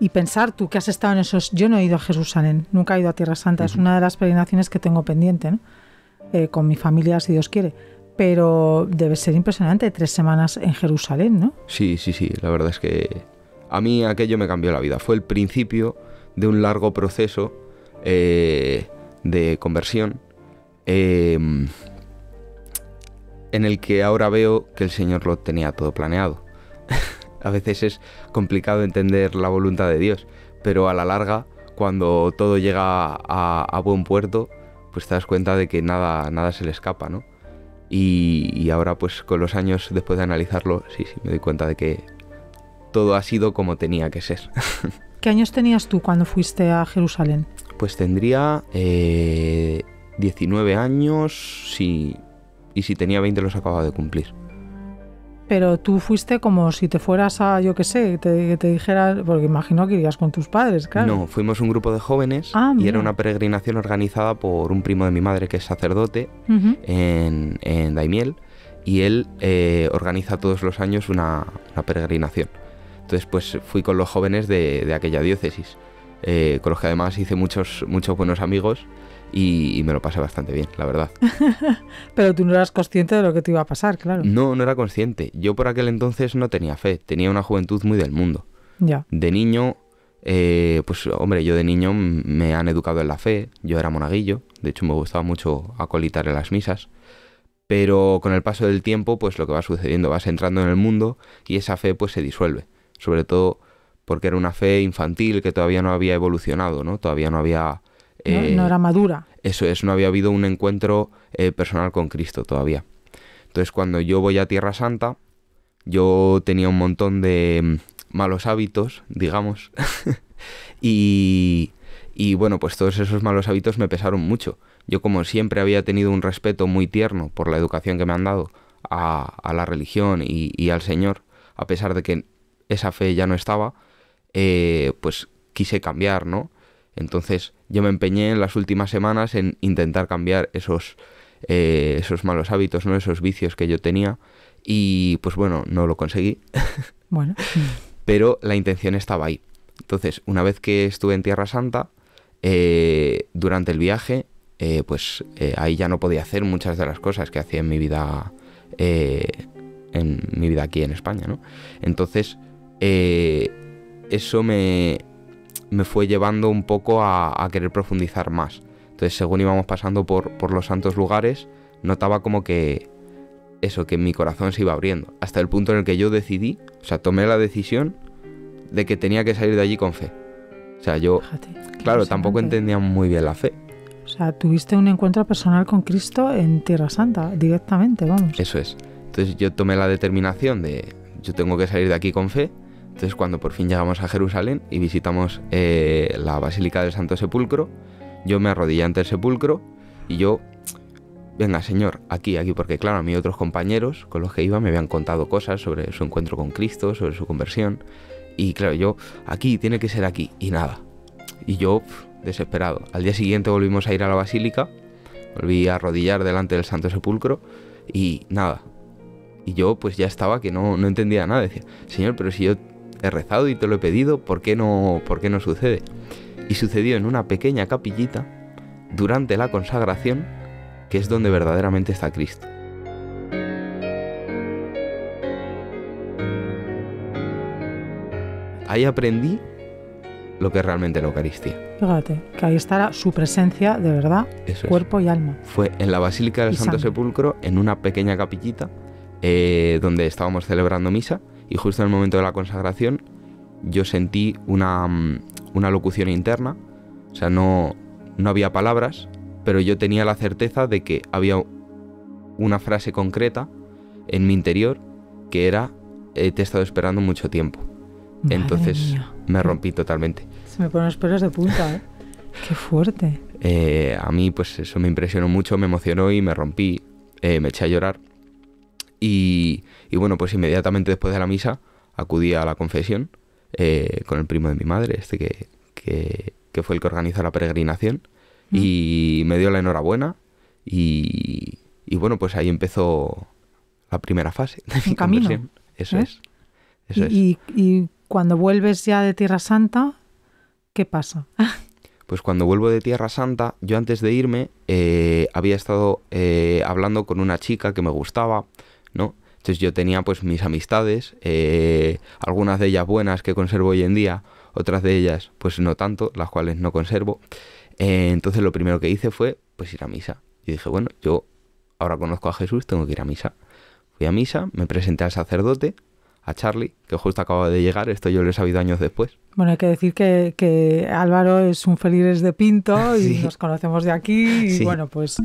Y pensar tú que has estado en esos... Yo no he ido a Jerusalén, nunca he ido a Tierra Santa, es una de las peregrinaciones que tengo pendiente, ¿no? Con mi familia, si Dios quiere. Pero debe ser impresionante, 3 semanas en Jerusalén, ¿no? Sí, la verdad es que a mí aquello me cambió la vida. Fue el principio de un largo proceso de conversión en el que ahora veo que el Señor lo tenía todo planeado. A veces es complicado entender la voluntad de Dios, pero a la larga, cuando todo llega a buen puerto, pues te das cuenta de que nada se le escapa, ¿no? Y ahora, pues con los años, después de analizarlo, sí, me doy cuenta de que todo ha sido como tenía que ser. ¿Qué años tenías tú cuando fuiste a Jerusalén? Pues tendría 19 años, sí, y si tenía 20 los acababa de cumplir. Pero tú fuiste como si te fueras a, yo qué sé, que te dijera, porque imagino que irías con tus padres, claro. No, fuimos un grupo de jóvenes y era una peregrinación organizada por un primo de mi madre que es sacerdote en Daimiel, y él organiza todos los años una peregrinación. Entonces pues fui con los jóvenes de aquella diócesis, con los que además hice muchos buenos amigos y me lo pasé bastante bien, la verdad. Pero tú no eras consciente de lo que te iba a pasar, claro. No era consciente. Yo por aquel entonces no tenía fe, tenía una juventud muy del mundo. Ya. De niño, pues hombre, yo de niño me han educado en la fe, yo era monaguillo, de hecho me gustaba mucho acolitar en las misas, pero con el paso del tiempo, pues lo que va sucediendo, vas entrando en el mundo y esa fe pues se disuelve, sobre todo porque era una fe infantil que todavía no había evolucionado, ¿no? Todavía no había... no era madura. Eso es, no había habido un encuentro personal con Cristo todavía. Entonces cuando yo voy a Tierra Santa, yo tenía un montón de malos hábitos, digamos, y bueno, pues todos esos malos hábitos me pesaron mucho. Yo como siempre había tenido un respeto muy tierno por la educación que me han dado a la religión y al Señor, a pesar de que esa fe ya no estaba, pues quise cambiar, ¿no? Entonces yo me empeñé en las últimas semanas en intentar cambiar esos malos hábitos, ¿no? Esos vicios que yo tenía, y pues bueno, no lo conseguí. Bueno. Pero la intención estaba ahí. Entonces, una vez que estuve en Tierra Santa, durante el viaje, ahí ya no podía hacer muchas de las cosas que hacía en mi vida aquí en España, ¿no? Entonces, eso me fue llevando un poco a querer profundizar más. Entonces, según íbamos pasando por los santos lugares, notaba como que mi corazón se iba abriendo, hasta el punto en el que yo decidí, o sea, tomé la decisión de que tenía que salir de allí con fe. O sea, yo, claro, tampoco entendía muy bien la fe. O sea, tuviste un encuentro personal con Cristo en Tierra Santa, directamente, vamos. Eso es. Entonces yo tomé la determinación de, yo tengo que salir de aquí con fe. Entonces cuando por fin llegamos a Jerusalén y visitamos la Basílica del Santo Sepulcro, yo me arrodillé ante el sepulcro y yo, venga Señor, aquí, porque claro, a mí otros compañeros con los que iba me habían contado cosas sobre su encuentro con Cristo, sobre su conversión, y claro, yo, aquí, tiene que ser aquí, y nada. Y yo, desesperado. Al día siguiente volvimos a ir a la Basílica, volví a arrodillar delante del Santo Sepulcro y nada. Y yo pues ya estaba que no entendía nada, decía, Señor, pero si yo he rezado y te lo he pedido, ¿por qué no sucede? Y sucedió en una pequeña capillita durante la consagración, que es donde verdaderamente está Cristo. Ahí aprendí lo que es realmente la Eucaristía. Fíjate, que ahí estará su presencia de verdad, eso cuerpo y alma. Fue en la Basílica del Santo Sepulcro, en una pequeña capillita, donde estábamos celebrando misa, y justo en el momento de la consagración yo sentí una locución interna, o sea, no había palabras, pero yo tenía la certeza de que había una frase concreta en mi interior que era, te he estado esperando mucho tiempo. Madre Entonces mía. Me rompí totalmente. Se me ponen los pelos de punta, ¿eh? ¡Qué fuerte! A mí pues eso me impresionó mucho, me emocionó y me rompí, me eché a llorar. Y bueno, pues inmediatamente después de la misa acudí a la confesión con el primo de mi madre, que fue el que organizó la peregrinación, y me dio la enhorabuena y bueno, pues ahí empezó la primera fase de mi conversión. Eso es. ¿Y cuando vuelves ya de Tierra Santa, ¿qué pasa? Pues cuando vuelvo de Tierra Santa, yo antes de irme había estado hablando con una chica que me gustaba, ¿no? Entonces yo tenía pues mis amistades, algunas de ellas buenas que conservo hoy en día, otras de ellas pues no tanto, las cuales no conservo. Entonces lo primero que hice fue pues ir a misa. Y dije, bueno, yo ahora conozco a Jesús, tengo que ir a misa. Fui a misa, me presenté al sacerdote, a Charlie, que justo acaba de llegar, esto yo lo he sabido años después. Bueno, hay que decir que Álvaro es un Felires de Pinto y Sí. nos conocemos de aquí y Sí. bueno, pues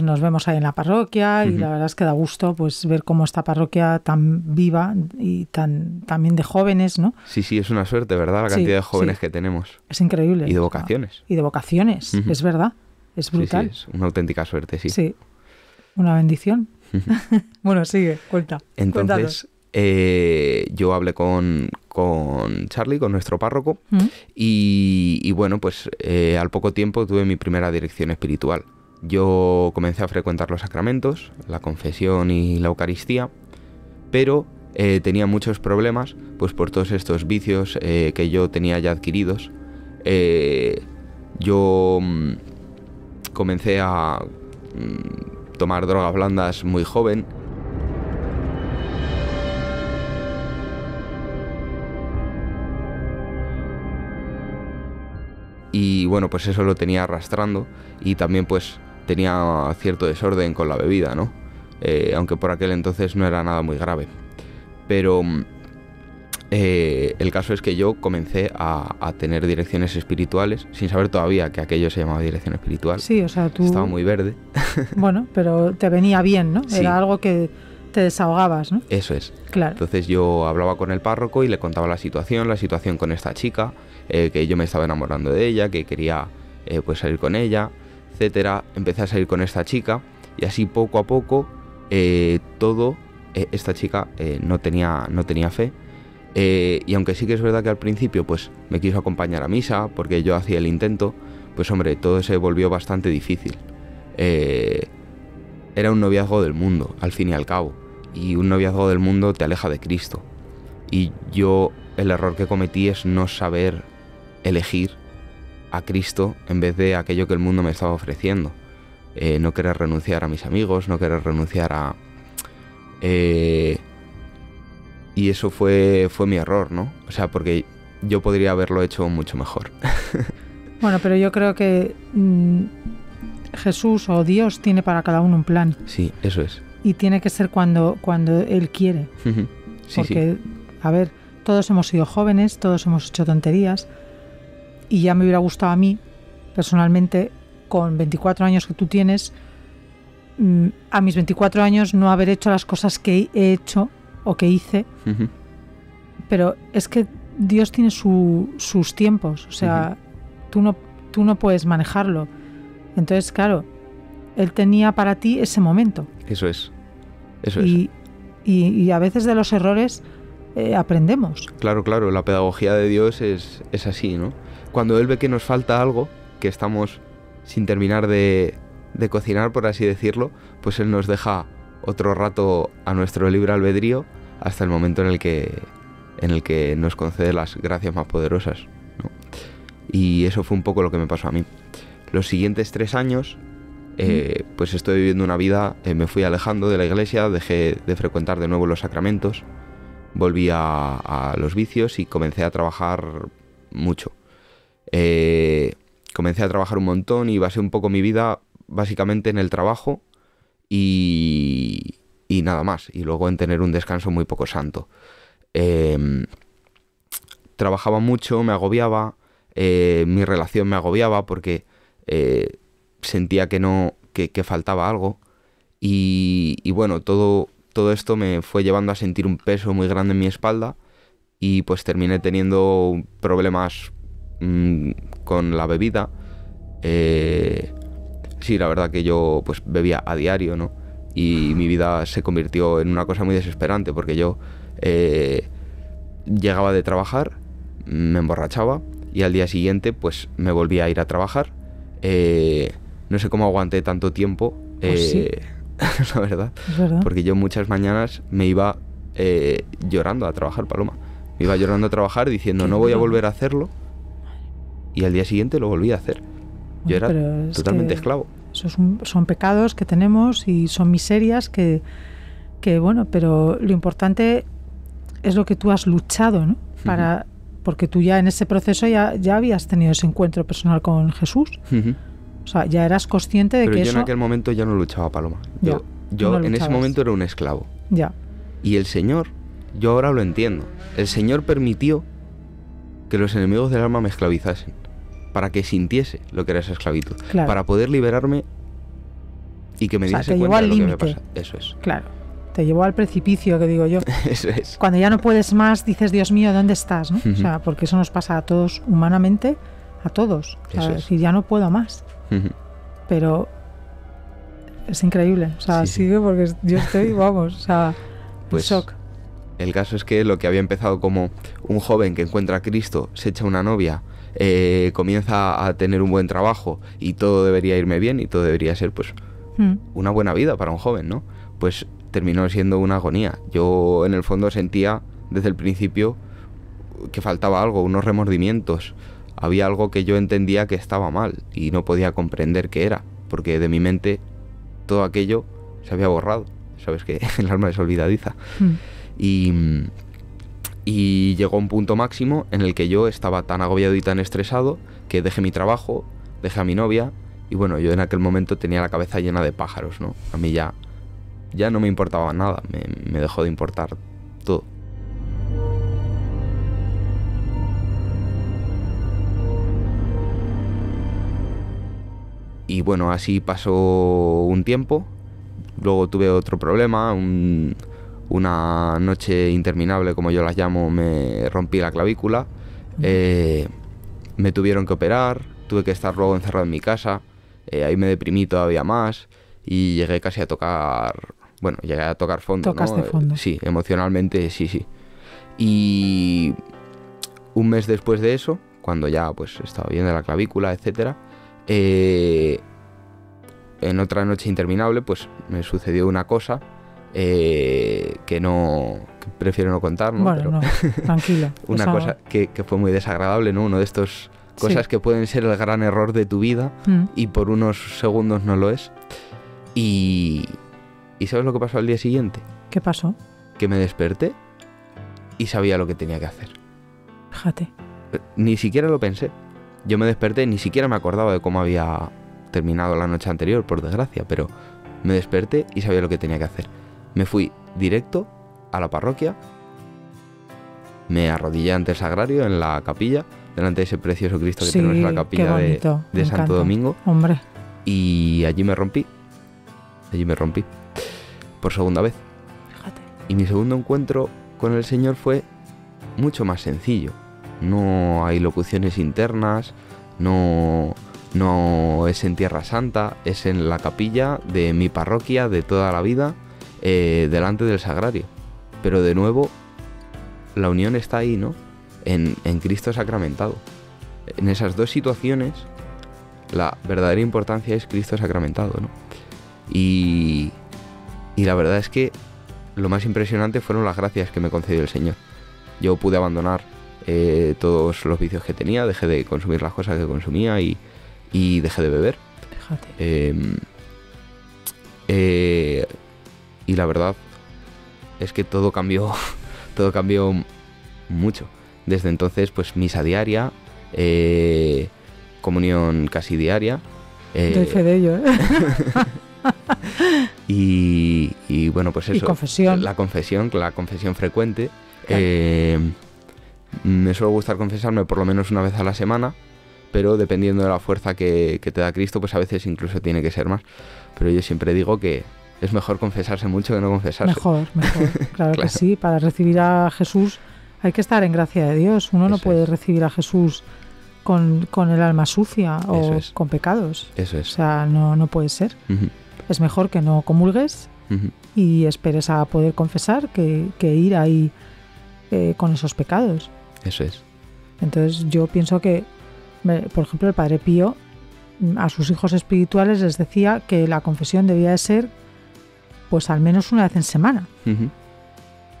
nos vemos ahí en la parroquia y la verdad es que da gusto pues ver cómo esta parroquia tan viva y también de jóvenes, ¿no? Sí, sí, es una suerte, ¿verdad? La Sí, cantidad de jóvenes sí. que tenemos. Es increíble. Y de vocaciones. Y de vocaciones, Ujú. es verdad, es brutal. Sí, sí, es una auténtica suerte, sí. Sí, una bendición. Bueno, sigue, cuéntanos. Entonces, yo hablé con Charlie, con nuestro párroco, ¿Mm? y bueno, pues al poco tiempo tuve mi primera dirección espiritual. Yo comencé a frecuentar los sacramentos, la confesión y la Eucaristía, pero tenía muchos problemas pues por todos estos vicios que yo tenía ya adquiridos. Yo comencé a tomar drogas blandas muy joven. Y bueno, pues eso lo tenía arrastrando y también pues tenía cierto desorden con la bebida, ¿no? Aunque por aquel entonces no era nada muy grave. Pero el caso es que yo comencé a tener direcciones espirituales sin saber todavía que aquello se llamaba dirección espiritual. Sí, o sea, tú... Estaba muy verde. Bueno, pero te venía bien, ¿no? Sí. Era algo que te desahogabas, ¿no? Eso es. Claro. Entonces yo hablaba con el párroco y le contaba la situación con esta chica, que yo me estaba enamorando de ella, que quería pues salir con ella, etcétera. Empecé a salir con esta chica y así poco a poco esta chica no tenía fe. Y aunque sí que es verdad que al principio pues me quiso acompañar a misa porque yo hacía el intento, pues hombre, todo se volvió bastante difícil. Era un noviazgo del mundo, al fin y al cabo, y un noviazgo del mundo te aleja de Cristo. Y yo el error que cometí es no saber elegir a Cristo en vez de aquello que el mundo me estaba ofreciendo. No querer renunciar a mis amigos, no querer renunciar a... Y eso fue mi error, ¿no? O sea, porque yo podría haberlo hecho mucho mejor. Bueno, pero yo creo que Jesús o Dios tiene para cada uno un plan. Sí, eso es. Y tiene que ser cuando Él quiere. Sí, Porque, sí. a ver, todos hemos sido jóvenes, todos hemos hecho tonterías. Y ya me hubiera gustado a mí, personalmente, con 24 años que tú tienes, a mis 24 años no haber hecho las cosas que he hecho o que hice. Pero es que Dios tiene sus tiempos. O sea, tú no puedes manejarlo. Entonces, claro, Él tenía para ti ese momento. Eso es. Y a veces de los errores aprendemos. Claro, la pedagogía de Dios es así, ¿no? Cuando Él ve que nos falta algo, que estamos sin terminar de cocinar, por así decirlo, pues Él nos deja otro rato a nuestro libre albedrío hasta el momento en el que nos concede las gracias más poderosas, ¿no? Y eso fue un poco lo que me pasó a mí. Los siguientes 3 años, pues estoy viviendo una vida, me fui alejando de la iglesia, dejé de frecuentar de nuevo los sacramentos, volví a los vicios y comencé a trabajar mucho. Comencé a trabajar un montón y basé un poco mi vida básicamente en el trabajo y nada más. Y luego en tener un descanso muy poco santo. Trabajaba mucho, me agobiaba, mi relación me agobiaba porque sentía que faltaba algo. Y bueno, todo esto me fue llevando a sentir un peso muy grande en mi espalda y pues terminé teniendo problemas con la bebida. Sí, la verdad que yo pues bebía a diario, ¿no? Y mi vida se convirtió en una cosa muy desesperante porque yo llegaba de trabajar, me emborrachaba y al día siguiente pues me volvía a ir a trabajar. No sé cómo aguanté tanto tiempo, Pues sí. la verdad, Es verdad. porque yo muchas mañanas me iba llorando a trabajar, Paloma. Iba llorando a trabajar diciendo, no voy a volver a hacerlo. Y al día siguiente lo volví a hacer. Yo era totalmente esclavo. Son pecados que tenemos y son miserias que bueno, pero lo importante es lo que tú has luchado, ¿no? Porque tú ya en ese proceso ya habías tenido ese encuentro personal con Jesús. O sea, ya eras consciente de pero que yo eso... en aquel momento ya no luchaba, Paloma. Yo no en ese momento era un esclavo. Ya. Y el Señor, yo ahora lo entiendo, el Señor permitió que los enemigos del alma me esclavizasen, para que sintiese lo que era esa esclavitud, claro. Para poder liberarme y que me diese cuenta de lo que me pasa. Eso es. Claro, te llevó al precipicio, que digo yo. Eso es. Cuando ya no puedes más, dices, Dios mío, ¿dónde estás? ¿No? O sea, porque eso nos pasa a todos humanamente, a todos. O sea, decir, ya no puedo más. Pero es increíble. O sea, sigue porque yo estoy, vamos, o sea, pues, en shock. El caso es que lo que había empezado como un joven que encuentra a Cristo, se echa una novia, comienza a tener un buen trabajo y todo debería irme bien y todo debería ser pues una buena vida para un joven, ¿no? Pues terminó siendo una agonía. Yo en el fondo sentía desde el principio que faltaba algo, unos remordimientos. Había algo que yo entendía que estaba mal y no podía comprender qué era, porque de mi mente todo aquello se había borrado. Sabes que el alma es olvidadiza. Y llegó un punto máximo en el que yo estaba tan agobiado y tan estresado que dejé mi trabajo, dejé a mi novia y bueno, yo en aquel momento tenía la cabeza llena de pájaros, ¿no? A mí ya no me importaba nada, me dejó de importar todo. Y bueno, así pasó un tiempo, luego tuve otro problema, una noche interminable, como yo las llamo, me rompí la clavícula, me tuvieron que operar, tuve que estar luego encerrado en mi casa, ahí me deprimí todavía más y llegué casi a tocar, bueno, llegué a tocar fondo, ¿no? ¿Tocaste fondo? Sí, emocionalmente sí. Y un mes después de eso, cuando ya pues estaba bien de la clavícula, etcétera, en otra noche interminable pues me sucedió una cosa que prefiero no contar, ¿no? Bueno, pero no, tranquilo. una cosa que fue muy desagradable, ¿no? Uno de estos cosas que pueden ser el gran error de tu vida y por unos segundos no lo es. Y ¿sabes lo que pasó al día siguiente? ¿Qué pasó? Que me desperté y sabía lo que tenía que hacer. Fíjate. Ni siquiera lo pensé. Yo me desperté, ni siquiera me acordaba de cómo había terminado la noche anterior, por desgracia, pero me desperté y sabía lo que tenía que hacer. Me fui directo a la parroquia, me arrodillé ante el sagrario en la capilla, delante de ese precioso Cristo que tenemos en la capilla de Santo Domingo. Hombre. Y allí me rompí. Por segunda vez. Fíjate. Y mi segundo encuentro con el Señor fue mucho más sencillo. No hay locuciones internas, no es en Tierra Santa, es en la capilla de mi parroquia de toda la vida, delante del sagrario. Pero de nuevo, la unión está ahí, ¿no? En Cristo sacramentado. En esas dos situaciones, la verdadera importancia es Cristo sacramentado, ¿no? Y la verdad es que lo más impresionante fueron las gracias que me concedió el Señor. Yo pude abandonar todos los vicios que tenía, dejé de consumir las cosas que consumía y dejé de beber. Fíjate. Y la verdad es que todo cambió mucho. Desde entonces, pues misa diaria, comunión casi diaria. Doy fe de ello, ¿eh? y bueno, pues eso. Y confesión. La confesión frecuente. Claro. Me suele gustar confesarme por lo menos una vez a la semana, pero dependiendo de la fuerza que te da Cristo, pues a veces incluso tiene que ser más. Pero yo siempre digo que es mejor confesarse mucho que no confesarse. Mejor, claro que sí. Para recibir a Jesús hay que estar en gracia de Dios. Uno no puede recibir a Jesús con el alma sucia o con pecados. Eso es. O sea, no puede ser. Es mejor que no comulgues y esperes a poder confesar que ir ahí con esos pecados. Eso es. Entonces yo pienso que, por ejemplo, el Padre Pío a sus hijos espirituales les decía que la confesión debía de ser pues al menos una vez en semana.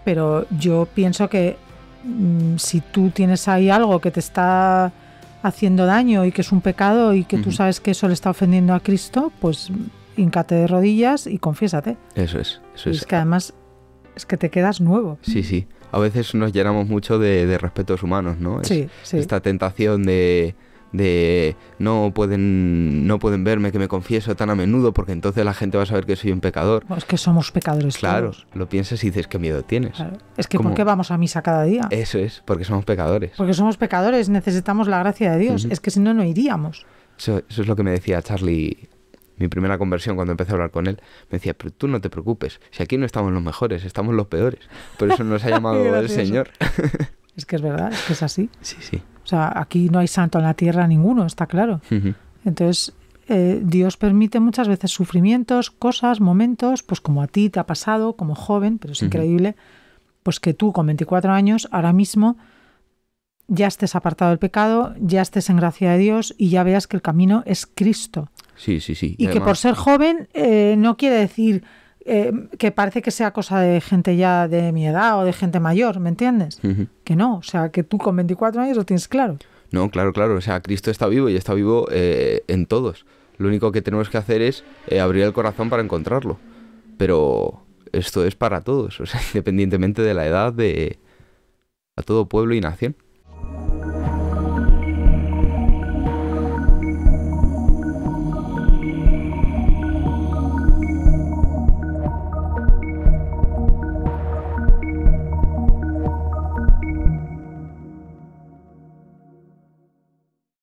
Pero yo pienso que si tú tienes ahí algo que te está haciendo daño y que es un pecado y que tú sabes que eso le está ofendiendo a Cristo, pues híncate de rodillas y confiésate. Eso es. Es que además es que te quedas nuevo. Sí. A veces nos llenamos mucho de respetos humanos, ¿no? Sí. Esta tentación de no pueden verme que me confieso tan a menudo porque entonces la gente va a saber que soy un pecador. Es que somos pecadores Claro, todos. lo piensas y dices, ¿qué miedo tienes? Claro. Es que ¿por qué vamos a misa cada día? Eso es, porque somos pecadores. Porque somos pecadores, necesitamos la gracia de Dios. Es que si no, no iríamos. Eso es lo que me decía Charlie, mi primera conversión cuando empecé a hablar con él. Me decía, pero tú no te preocupes, si aquí no estamos los mejores, estamos los peores. Por eso nos ha llamado el Señor. Es que es verdad, es que es así. Sí. O sea, aquí no hay santo en la tierra ninguno, está claro. Entonces, Dios permite muchas veces sufrimientos, cosas, momentos, pues como a ti te ha pasado como joven, pero es increíble, pues que tú con 24 años ahora mismo ya estés apartado del pecado, ya estés en gracia de Dios y ya veas que el camino es Cristo. Sí. Y además, que por ser joven no quiere decir que parece que sea cosa de gente ya de mi edad o de gente mayor, ¿me entiendes? Que no, o sea, que tú con 24 años lo tienes claro. No, claro, o sea, Cristo está vivo y está vivo en todos. Lo único que tenemos que hacer es abrir el corazón para encontrarlo. Pero esto es para todos, o sea, independientemente de la edad, a todo pueblo y nación.